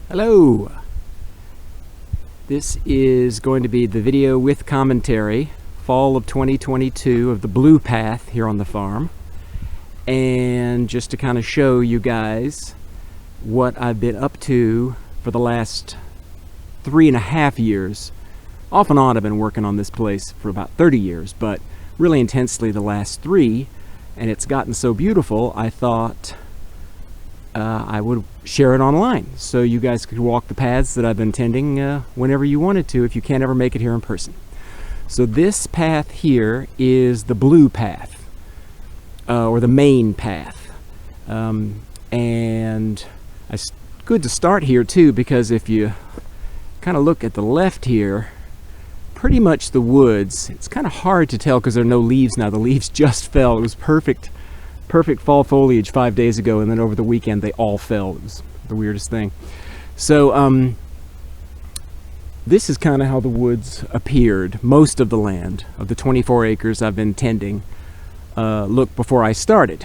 Hello! This is going to be the video with commentary, fall of 2022 of the Blue Path here on the farm. And just to kind of show you guys what I've been up to for the last 3.5 years. Off and on I've been working on this place for about 30 years, but really intensely the last 3. And it's gotten so beautiful, I thought I would share it online so you guys could walk the paths that I've been tending whenever you wanted to, if you can't ever make it here in person. So this path here is the Blue Path, or the main path. And it's good to start here too, because if you kind of look at the left here, pretty much the woods, it's kind of hard to tell because there are no leaves now. The leaves just fell. It was perfect fall foliage 5 days ago, and then over the weekend they all fell. It was the weirdest thing. So this is kind of how the woods appeared. Most of the land of the 24 acres I've been tending looked before I started.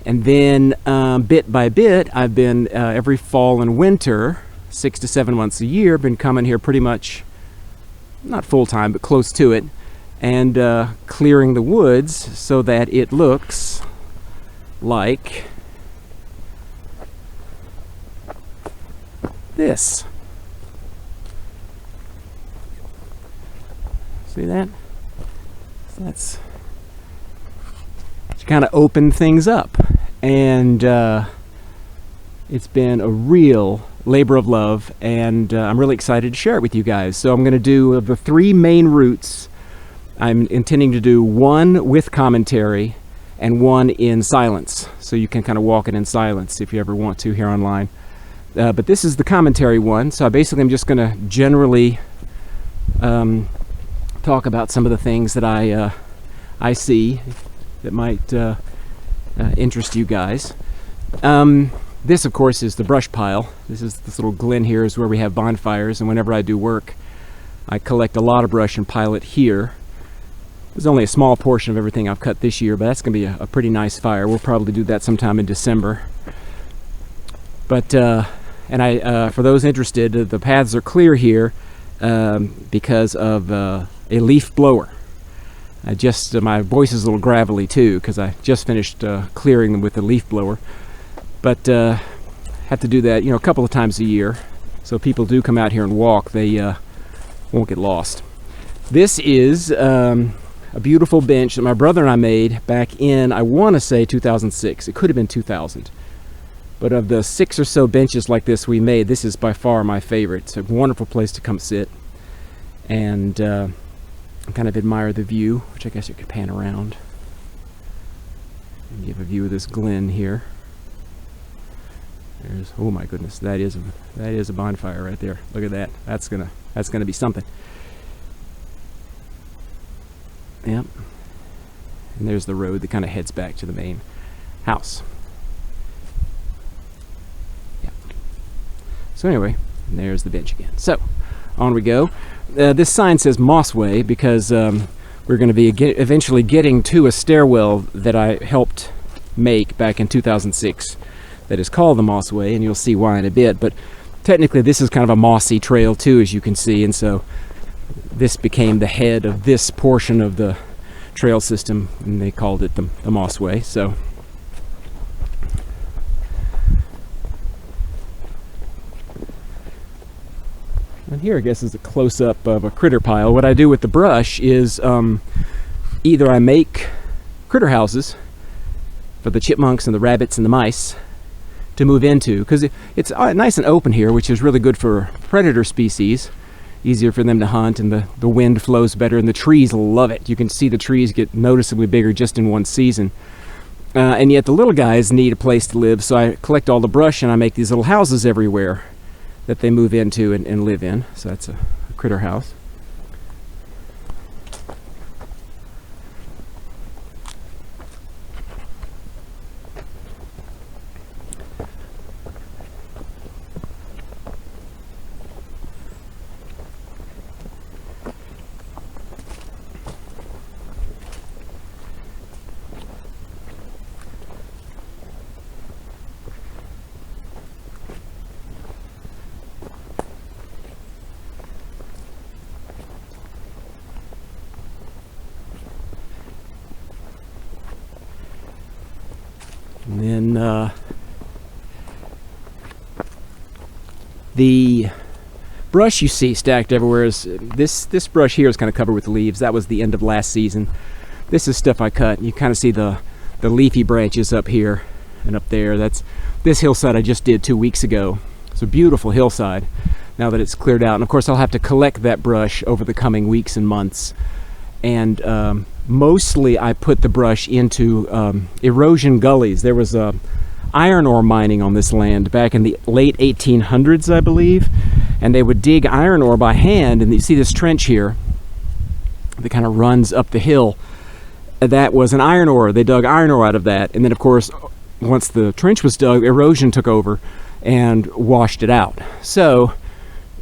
And then bit by bit I've been every fall and winter, 6 to 7 months a year, been coming here pretty much, not full-time but close to it, and clearing the woods so that it looks like this. See that? So that's to kind of open things up, and it's been a real labor of love, and I'm really excited to share it with you guys. So I'm going to do the 3 main routes. I'm intending to do one with commentary and one in silence, so you can kind of walk it in silence if you ever want to here online. But this is the commentary one, so basically I'm just going to generally talk about some of the things that I see that might interest you guys. This, of course, is the brush pile. This little glen here is where we have bonfires, and whenever I do work, I collect a lot of brush and pile it here. There's only a small portion of everything I've cut this year, but that's going to be a pretty nice fire. We'll probably do that sometime in December. But for those interested, the paths are clear here because of a leaf blower. My voice is a little gravelly too, because I just finished clearing them with the leaf blower. But have to do that, a couple of times a year. So if people do come out here and walk, they won't get lost. This is a beautiful bench that my brother and I made back in, I want to say 2006. It could have been 2000. But of the 6 or so benches like this we made, this is by far my favorite. It's a wonderful place to come sit and kind of admire the view, which I guess you could pan around and give a view of this glen here. There's, oh my goodness, that is a bonfire right there. Look at that. That's gonna be something. Yep. And there's the road that kind of heads back to the main house. Yep. So anyway, there's the bench again. So on we go. This sign says Mossway because we're going to be eventually getting to a stairwell that I helped make back in 2006 that is called the Mossway, and you'll see why in a bit. But technically this is kind of a mossy trail too, as you can see, and so this became the head of this portion of the trail system, and they called it the Mossway. So and here I guess is a close-up of a critter pile. What I do with the brush is either I make critter houses for the chipmunks and the rabbits and the mice to move into, because it's nice and open here, which is really good for predator species. Easier for them to hunt, and the wind flows better, and the trees love it. You can see the trees get noticeably bigger just in one season. And yet the little guys need a place to live, so I collect all the brush and I make these little houses everywhere that they move into and live in. So that's a critter house. The brush you see stacked everywhere is this brush here is kind of covered with leaves. That was the end of last season. This is stuff I cut. You kind of see the leafy branches up here and up there. That's this hillside I just did 2 weeks ago. It's a beautiful hillside now that it's cleared out. And of course I'll have to collect that brush over the coming weeks and months. And mostly I put the brush into erosion gullies. There was iron ore mining on this land back in the late 1800s, I believe. And they would dig iron ore by hand, and you see this trench here that kind of runs up the hill. That was an iron ore. They dug iron ore out of that, and then of course once the trench was dug, erosion took over and washed it out. So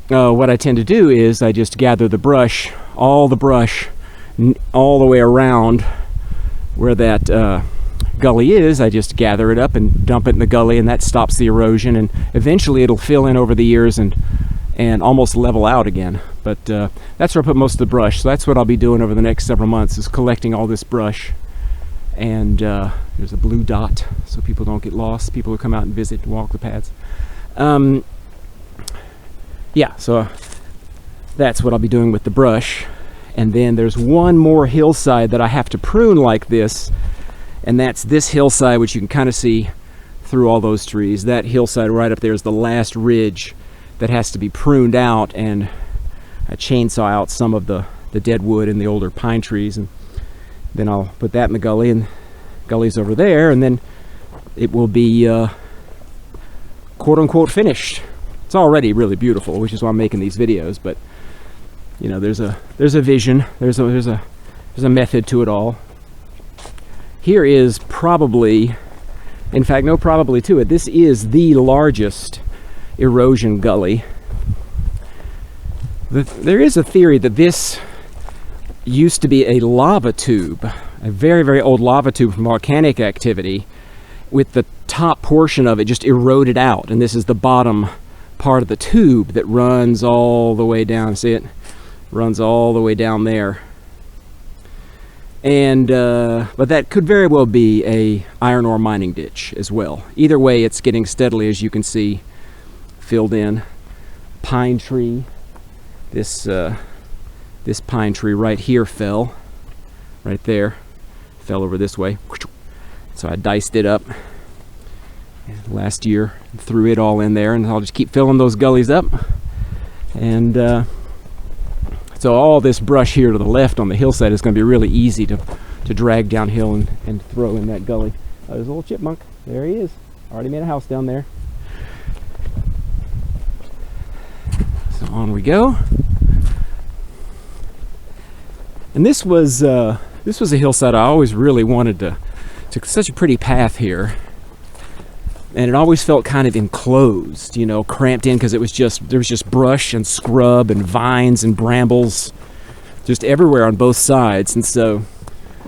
what I tend to do is I just gather the brush all the way around where that gully is. I just gather it up and dump it in the gully, and that stops the erosion, and eventually it'll fill in over the years and almost level out again. But that's where I put most of the brush. So that's what I'll be doing over the next several months, is collecting all this brush. And there's a blue dot so people don't get lost, people who come out and visit and walk the paths. Yeah, so that's what I'll be doing with the brush. And then there's one more hillside that I have to prune like this, and that's this hillside, which you can kind of see through all those trees. That hillside right up there is the last ridge that has to be pruned out, and I chainsaw out some of the dead wood and the older pine trees, and then I'll put that in the gully, and gully's over there, and then it will be quote-unquote finished. It's already really beautiful, which is why I'm making these videos. But you know, there's a vision, there's a method to it all. Here is probably, in fact, no probably to it, this is the largest erosion gully. There is a theory that this used to be a lava tube, a very, very old lava tube from volcanic activity, with the top portion of it just eroded out, and this is the bottom part of the tube that runs all the way down. See it? Runs all the way down there. And but that could very well be a iron ore mining ditch as well. Either way, it's getting steadily, as you can see, filled in. Pine tree. This pine tree right here fell. Right there. Fell over this way. So I diced it up last year, threw it all in there, and I'll just keep filling those gullies up. And so all this brush here to the left on the hillside is going to be really easy to drag downhill and throw in that gully. There's a little chipmunk. There he is. Already made a house down there. So on we go. And this was a hillside I always really wanted to. It's such a pretty path here. And it always felt kind of enclosed, you know, cramped in, because there was just brush and scrub and vines and brambles just everywhere on both sides. And so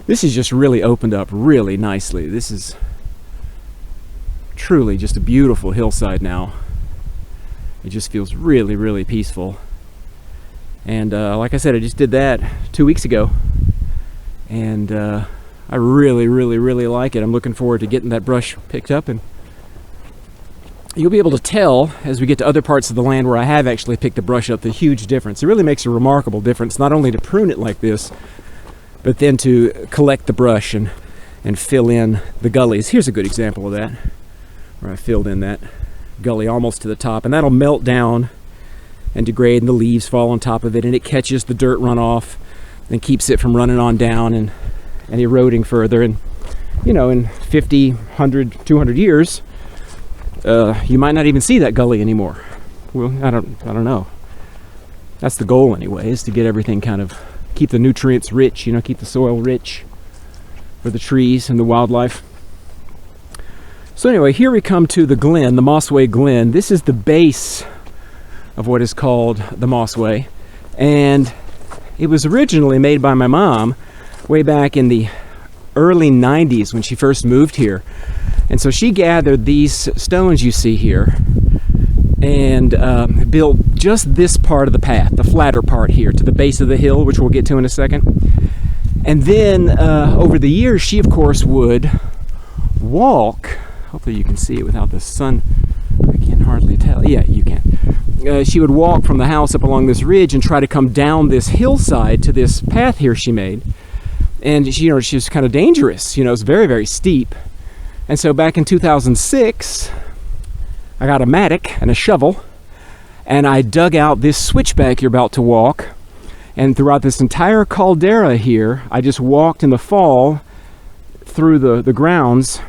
this is just really opened up really nicely. This is truly just a beautiful hillside now. It just feels really, really peaceful. And like I said, I just did that 2 weeks ago, and I really, really, really like it. I'm looking forward to getting that brush picked up, and you'll be able to tell as we get to other parts of the land where I have actually picked the brush up the huge difference. It really makes a remarkable difference, not only to prune it like this, but then to collect the brush and fill in the gullies. Here's a good example of that, where I filled in that gully almost to the top, and that'll melt down and degrade, and the leaves fall on top of it, and it catches the dirt runoff and keeps it from running on down and eroding further. And you know, in 50, 100, 200 years, you might not even see that gully anymore. Well, I don't know. That's the goal anyway, is to get everything kind of, keep the nutrients rich, you know, keep the soil rich for the trees and the wildlife. So anyway, here we come to the glen, the Mossway Glen. This is the base of what is called the Mossway, and it was originally made by my mom way back in the early 90s when she first moved here. And so she gathered these stones you see here and built just this part of the path, the flatter part here, to the base of the hill, which we'll get to in a second. And then over the years, she of course would walk Hopefully you can see it without the sun. I can hardly tell. Yeah, you can. She would walk from the house up along this ridge and try to come down this hillside to this path here she made. And she was kind of dangerous. It's very, very steep. And so back in 2006, I got a mattock and a shovel, and I dug out this switchback you're about to walk. And throughout this entire caldera here, I just walked in the fall through the grounds,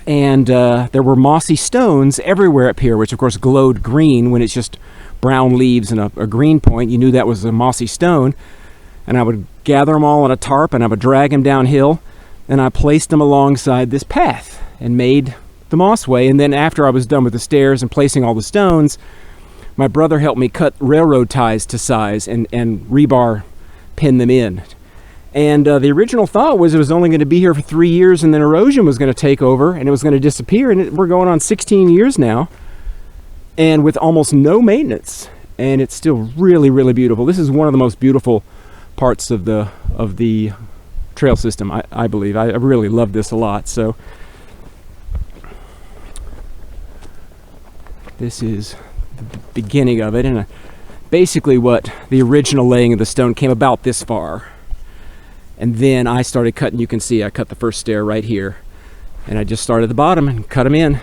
and there were mossy stones everywhere up here, which of course glowed green when it's just brown leaves and a green point. You knew that was a mossy stone. And I would gather them all on a tarp, and I would drag them downhill, and I placed them alongside this path and made the moss way. And then after I was done with the stairs and placing all the stones, my brother helped me cut railroad ties to size and rebar pin them in. And the original thought was it was only going to be here for 3 years, and then erosion was going to take over and it was going to disappear. And we're going on 16 years now, and with almost no maintenance, and it's still really, really beautiful. This is one of the most beautiful parts of the trail system, I believe. I really love this a lot. So this is the beginning of it, and basically what the original laying of the stone came about this far, and then I started cutting. You can see I cut the first stair right here, and I just started at the bottom and cut them in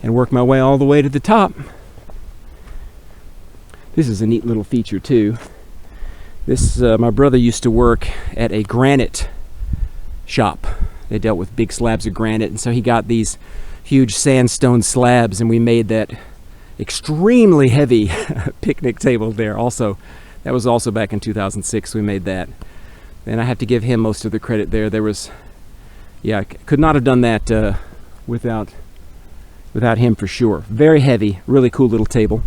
and worked my way all the way to the top. This is a neat little feature too. This my brother used to work at a granite shop. They dealt with big slabs of granite, and so he got these huge sandstone slabs, and we made that extremely heavy picnic table there. Also, that was also back in 2006 we made that. And I have to give him most of the credit there. There was, I could not have done that without him for sure. Very heavy, really cool little table.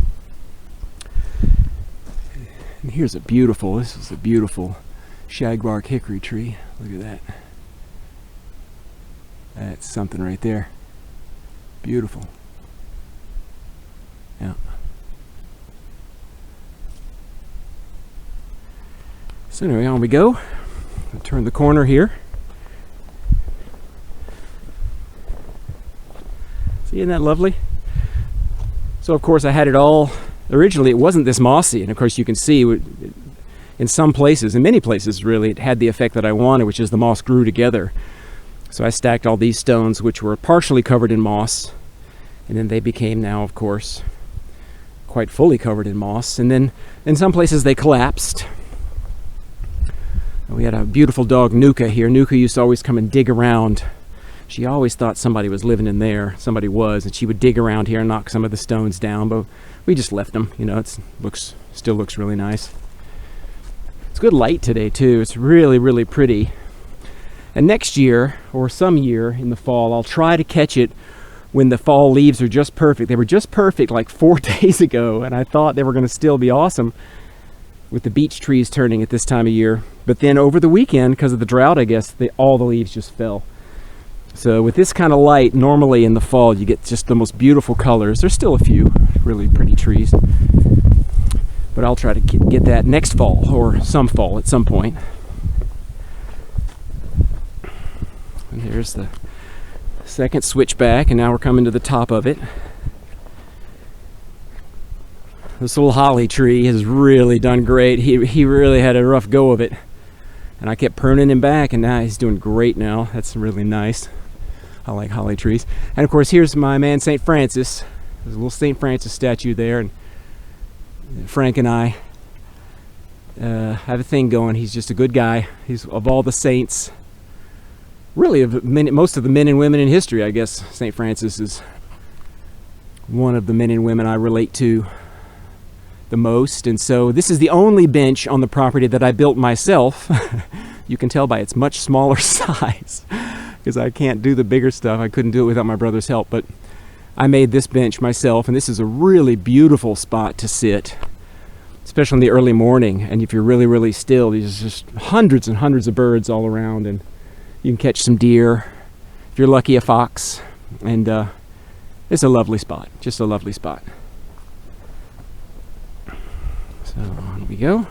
And here's this is a beautiful shagbark hickory tree. Look at that. That's something right there. Beautiful. Yeah. So anyway, on we go. I'll turn the corner here. See, isn't that lovely? So of course I had it all. Originally it wasn't this mossy, and of course you can see in some places, in many places really, it had the effect that I wanted, which is the moss grew together. So I stacked all these stones which were partially covered in moss, and then they became now, of course, quite fully covered in moss. And then in some places they collapsed. We had a beautiful dog, Nuka, here. Nuka used to always come and dig around. She always thought somebody was living in there. Somebody was, and she would dig around here and knock some of the stones down, but we just left them. It still looks really nice. It's good light today too. It's really, really pretty. And next year, or some year in the fall, I'll try to catch it when the fall leaves are just perfect. They were just perfect like 4 days ago, and I thought they were going to still be awesome with the beech trees turning at this time of year. But then over the weekend, because of the drought, I guess, all the leaves just fell. So with this kind of light, normally in the fall, you get just the most beautiful colors. There's still a few really pretty trees, but I'll try to get that next fall, or some fall at some point. And here's the second switchback, and now we're coming to the top of it. This little holly tree has really done great. He really had a rough go of it, and I kept pruning him back, and now he's doing great now. That's really nice. I like holly trees. And of course, here's my man St. Francis. There's a little St. Francis statue there, and Frank and I have a thing going. He's just a good guy. He's of all the saints, really most of the men and women in history, I guess. St. Francis is one of the men and women I relate to the most. And so this is the only bench on the property that I built myself. You can tell by its much smaller size, because I can't do the bigger stuff. I couldn't do it without my brother's help, but I made this bench myself, and this is a really beautiful spot to sit, especially in the early morning. And if you're really, really still, there's just hundreds and hundreds of birds all around, and you can catch some deer, if you're lucky, a fox. And it's a lovely spot, just a lovely spot. So on we go.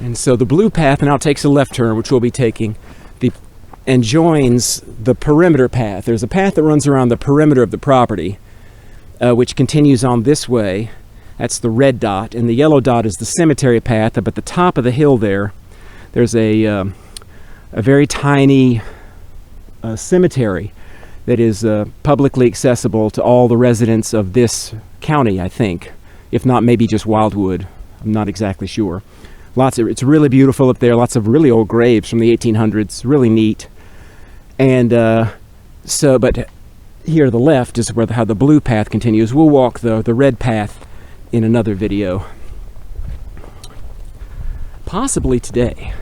And so the blue path now takes a left turn, which we'll be taking, and joins the perimeter path. There's a path that runs around the perimeter of the property, which continues on this way. That's the red dot, and the yellow dot is the cemetery path. Up at the top of the hill there's a very tiny cemetery that is publicly accessible to all the residents of this county, I think. If not, maybe just Wildwood. I'm not exactly sure. It's really beautiful up there. Lots of really old graves from the 1800s. Really neat. And but here to the left is where how the blue path continues. We'll walk the red path in another video. Possibly today.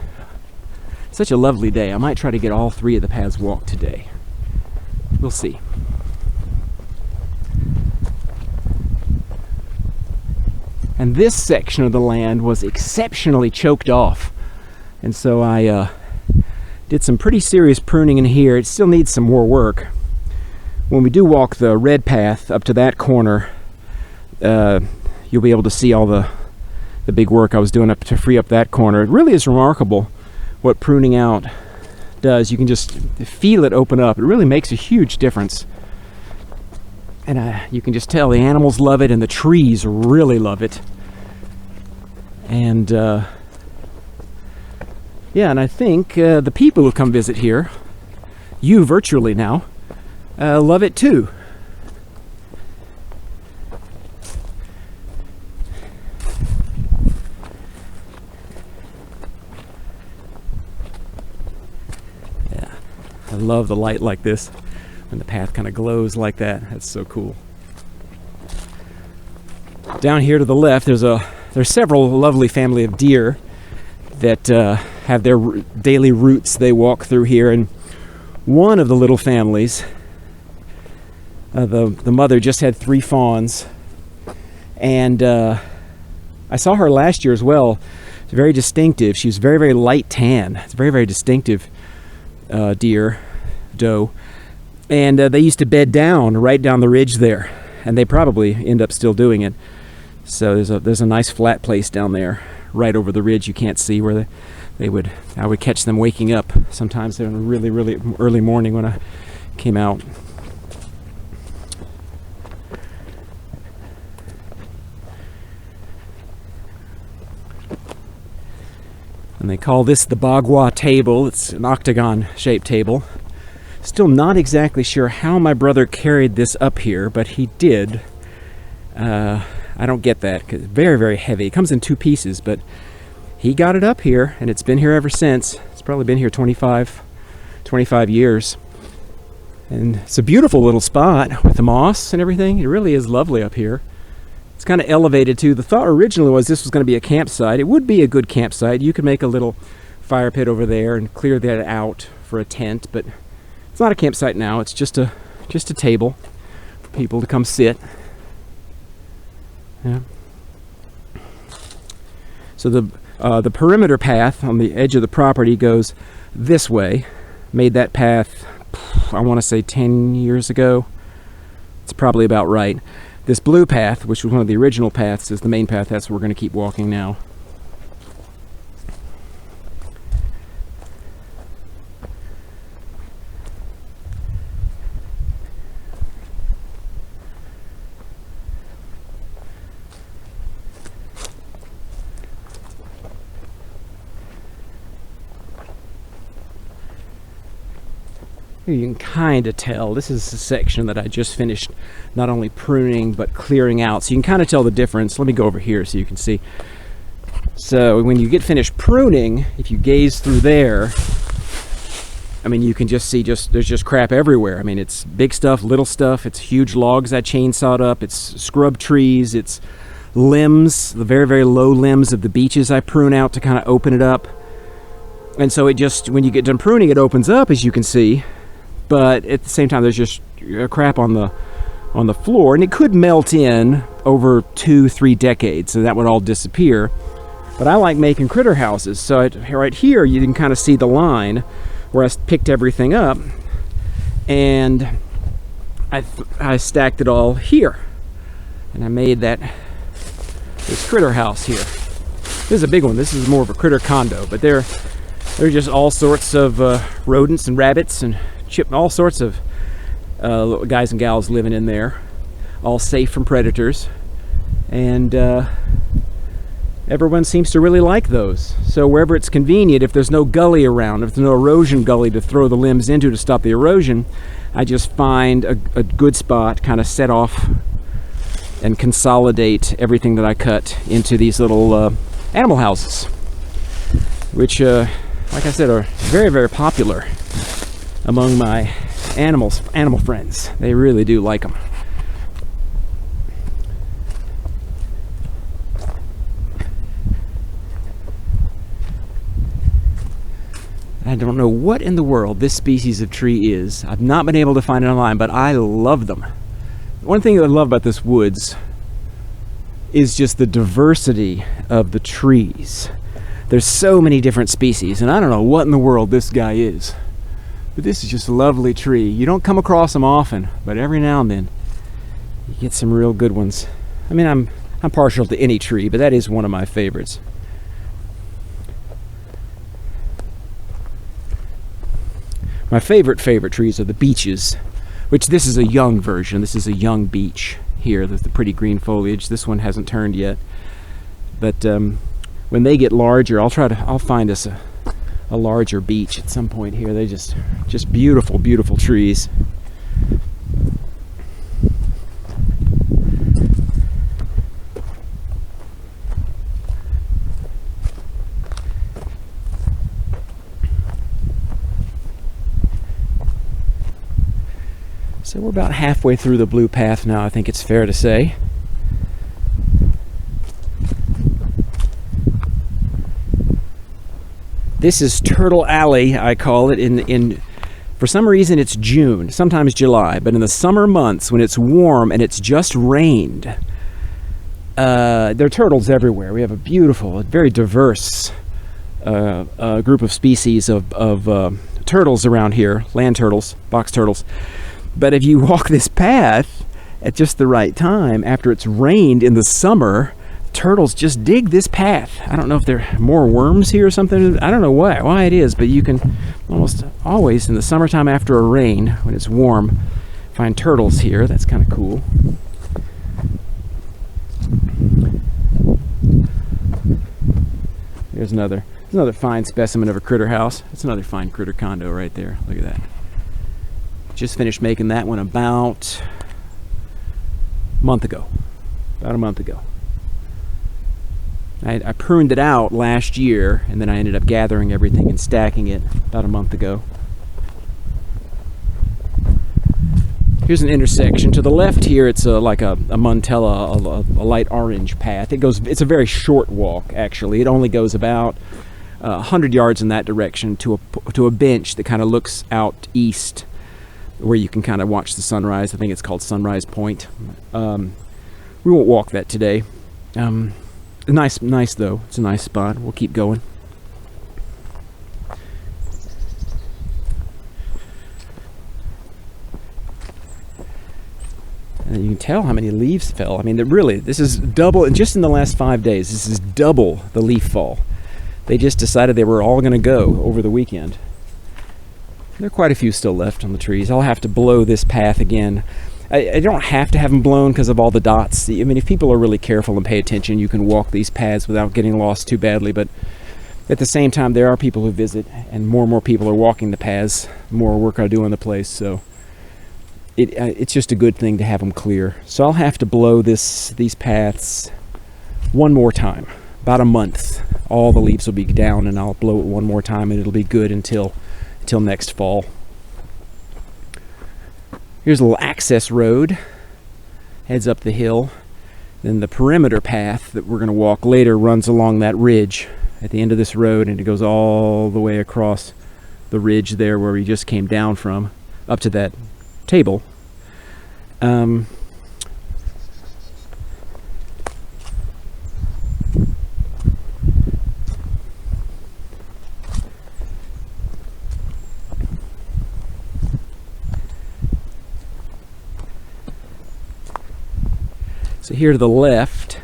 Such a lovely day. I might try to get all three of the paths walked today. We'll see. And this section of the land was exceptionally choked off. And so I did some pretty serious pruning in here. It still needs some more work. When we do walk the red path up to that corner, you'll be able to see all the big work I was doing up to free up that corner. It really is remarkable what pruning out does. You can just feel it open up. It really makes a huge difference. And you can just tell the animals love it and the trees really love it. And yeah, and I think the people who come visit here, you virtually now, love it too. Yeah, I love the light like this. And the path kind of glows like that. That's so cool. Down here to the left, there's several lovely family of deer that have their daily routes they walk through here. And one of the little families, the mother just had 3 fawns, and I saw her last year as well. It's very distinctive. She was very, very light tan. It's a very, very distinctive doe. And they used to bed down right down the ridge there, and they probably end up still doing it. So there's a nice flat place down there, right over the ridge. You can't see where I would catch them waking up sometimes in a really, really early morning when I came out. And they call this the Bagua table. It's an octagon-shaped table. Still not exactly sure how my brother carried this up here, but he did. I don't get that, because it's very, very heavy. It comes in 2 pieces, but he got it up here, and it's been here ever since. It's probably been here 25 years. And it's a beautiful little spot with the moss and everything. It really is lovely up here. It's kind of elevated too. The thought originally was this was going to be a campsite. It would be a good campsite. You could make a little fire pit over there and clear that out for a tent, but it's not a campsite now. It's just a table for people to come sit. Yeah. So the perimeter path on the edge of the property goes this way. Made that path, I want to say 10 years ago. It's probably about right. This blue path, which was one of the original paths, is the main path. That's what we're going to keep walking now. You can kind of tell this is a section that I just finished not only pruning but clearing out, so you can kind of tell the difference. Let me go over here so you can see. So when you get finished pruning, if you gaze through there, I mean, you can just see there's just crap everywhere. I mean, it's big stuff, little stuff. It's huge logs I chainsawed up. It's scrub trees. It's limbs, the very, very low limbs of the beeches I prune out to kind of open it up. And so it just, when you get done pruning, it opens up, as you can see. But at the same time, there's just crap on the floor, and it could melt in over 2-3 decades, so that would all disappear. But I like making critter houses, so right here you can kind of see the line where I picked everything up, and I stacked it all here, and I made this critter house here. This is a big one. This is more of a critter condo, but they're just all sorts of rodents and rabbits and all sorts of guys and gals living in there, all safe from predators, and everyone seems to really like those. So wherever it's convenient, if there's no gully around, if there's no erosion gully to throw the limbs into to stop the erosion, I just find a good spot, kind of set off and consolidate everything that I cut into these little animal houses, which, like I said, are very, very popular among my animal friends. They really do like them. I don't know what in the world this species of tree is. I've not been able to find it online, but I love them. One thing that I love about this woods is just the diversity of the trees. There's so many different species, and I don't know what in the world this guy is. But this is just a lovely tree. You don't come across them often, but every now and then you get some real good ones. I mean, I'm partial to any tree, but that is one of my favorites. My favorite trees are the beeches, which this is a young version. This is a young beech here. There's the pretty green foliage. This one hasn't turned yet. But when they get larger, I'll find us a larger beech at some point here. They're just beautiful, beautiful trees. So we're about halfway through the Blue Path now, I think it's fair to say. This is Turtle Alley, I call it. For some reason it's June, sometimes July, but in the summer months when it's warm and it's just rained, there are turtles everywhere. We have a beautiful, very diverse group of species of turtles around here, land turtles, box turtles. But if you walk this path at just the right time, after it's rained in the summer, turtles just dig this path. I don't know if there are more worms here or something. I don't know why it is, but you can almost always in the summertime after a rain, when it's warm, find turtles here. That's kind of cool. There's another fine specimen of a critter house. It's another fine critter condo right there. Look at that. Just finished making that one about a month ago. I pruned it out last year, and then I ended up gathering everything and stacking it about a month ago. Here's an intersection. To the left here, it's like a Montella, a light orange path. It's a very short walk, actually. It only goes about 100 yards in that direction to a bench that kind of looks out east, where you can kind of watch the sunrise. I think it's called Sunrise Point. We won't walk that today. Nice though. It's a nice spot. We'll keep going. And you can tell how many leaves fell. I mean, this is double, and just in the last 5 days, this is double the leaf fall. They just decided they were all going to go over the weekend. There are quite a few still left on the trees. I'll have to blow this path again. I don't have to have them blown because of all the dots. I mean, if people are really careful and pay attention, you can walk these paths without getting lost too badly. But at the same time, there are people who visit, and more people are walking the paths, the more work I do on the place. So it's just a good thing to have them clear. So I'll have to blow these paths one more time. About a month. All the leaves will be down, and I'll blow it one more time, and it'll be good until next fall. Here's a little access road, heads up the hill. Then the perimeter path that we're going to walk later runs along that ridge at the end of this road, and it goes all the way across the ridge there where we just came down from, up to that table. So here to the left,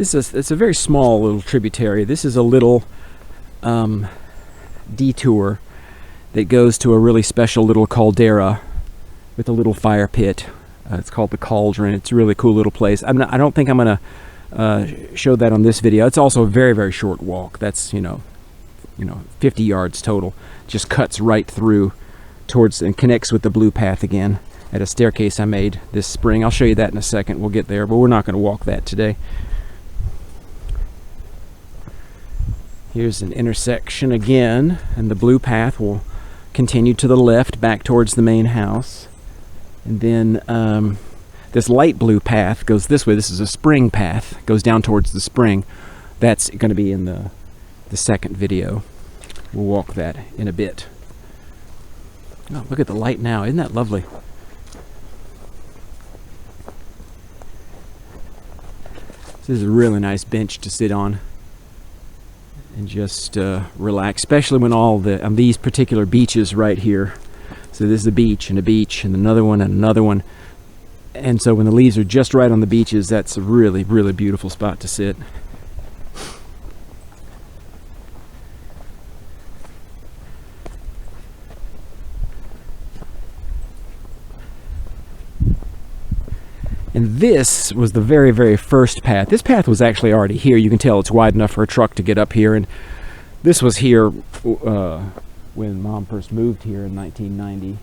It's a very small little tributary. This is a little detour that goes to a really special little caldera with a little fire pit. It's called the Cauldron. It's a really cool little place. I don't think I'm going to show that on this video. It's also a very, very short walk. That's 50 yards total. Just cuts right through towards and connects with the Blue Path again at a staircase I made this spring. I'll show you that in a second. We'll get there, but we're not going to walk that today. Here's an intersection again, and the Blue Path will continue to the left back towards the main house. And then this light blue path goes this way. This is a spring path, goes down towards the spring. That's going to be in the second video. We'll walk that in a bit. Oh, look at the light now. Isn't that lovely? This is a really nice bench to sit on and just relax, especially when all on these particular beaches right here. So this is a beach and another one and another one. And so when the leaves are just right on the beaches, that's a really, really beautiful spot to sit. And this was the very, very first path. This path was actually already here. You can tell it's wide enough for a truck to get up here. And this was here when Mom first moved here in 1990.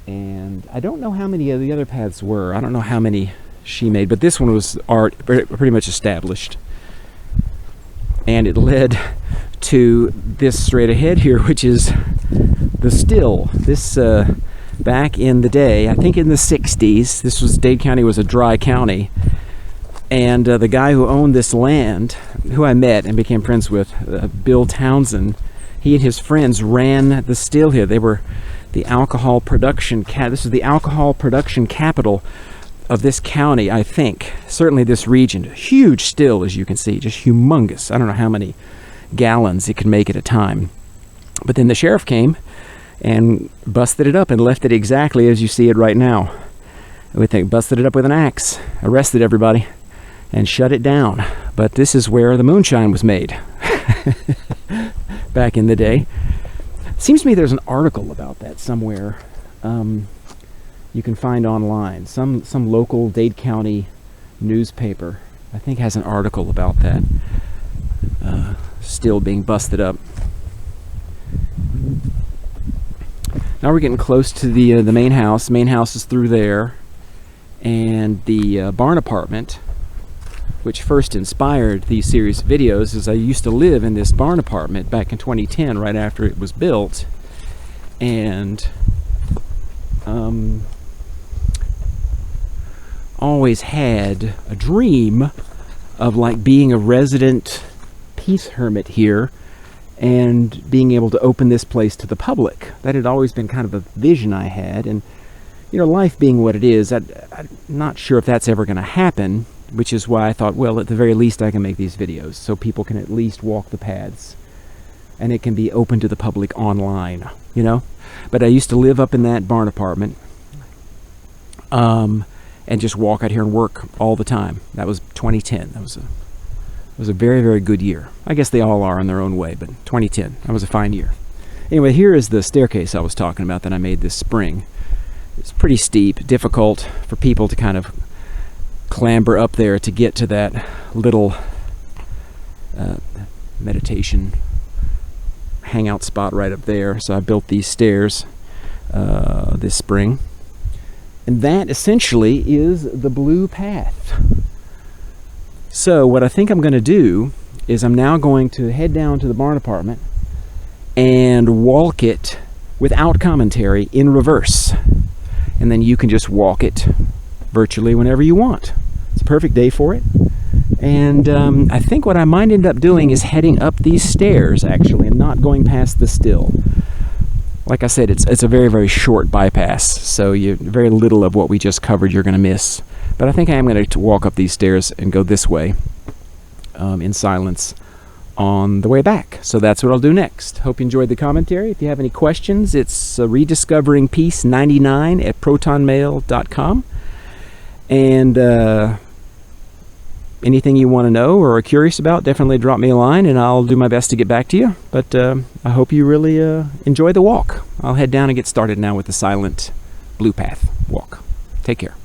And I don't know how many of the other paths were. I don't know how many she made, but this one was pretty much established. And it led to this straight ahead here, which is the still. This back in the day, I think in the 60s, Dade County was a dry county, and the guy who owned this land, who I met and became friends with, Bill Townsend, he and his friends ran the still here. They were the alcohol production this is the alcohol production capital of this county, I think. Certainly this region. Huge still, as you can see, just humongous. I don't know how many gallons it could make at a time. But then the sheriff came and busted it up and left it exactly as you see it right now. We think busted it up with an axe, arrested everybody, and shut it down. But this is where the moonshine was made back in the day. Seems to me there's an article about that somewhere you can find online. Some local Dade County newspaper, I think, has an article about that still being busted up. Now we're getting close to the main house. The main house is through there, and the barn apartment, which first inspired these series of videos, is I used to live in this barn apartment back in 2010, right after it was built, and always had a dream of like being a resident peace hermit here and being able to open this place to the public. That had always been kind of a vision I had, and life being what it is, I'm not sure if that's ever going to happen, which is why I thought, well, at the very least I can make these videos so people can at least walk the paths and it can be open to the public online, But I used to live up in that barn apartment and just walk out here and work all the time. That was 2010. That was a very, very good year. I guess they all are in their own way, but 2010, that was a fine year. Anyway, here is the staircase I was talking about that I made this spring. It's pretty steep, difficult for people to kind of clamber up there to get to that little meditation hangout spot right up there. So I built these stairs this spring. And that essentially is the Blue Path. So what I think I'm going to do is I'm now going to head down to the barn apartment and walk it without commentary in reverse. And then you can just walk it virtually whenever you want. It's a perfect day for it. And I think what I might end up doing is heading up these stairs, actually, and not going past the still. Like I said, it's a very, very short bypass, so very little of what we just covered you're going to miss. But I think I am going to walk up these stairs and go this way in silence on the way back. So that's what I'll do next. Hope you enjoyed the commentary. If you have any questions, it's Rediscovering Peace 99 at protonmail.com. And anything you want to know or are curious about, definitely drop me a line and I'll do my best to get back to you. But I hope you really enjoy the walk. I'll head down and get started now with the silent Blue Path walk. Take care.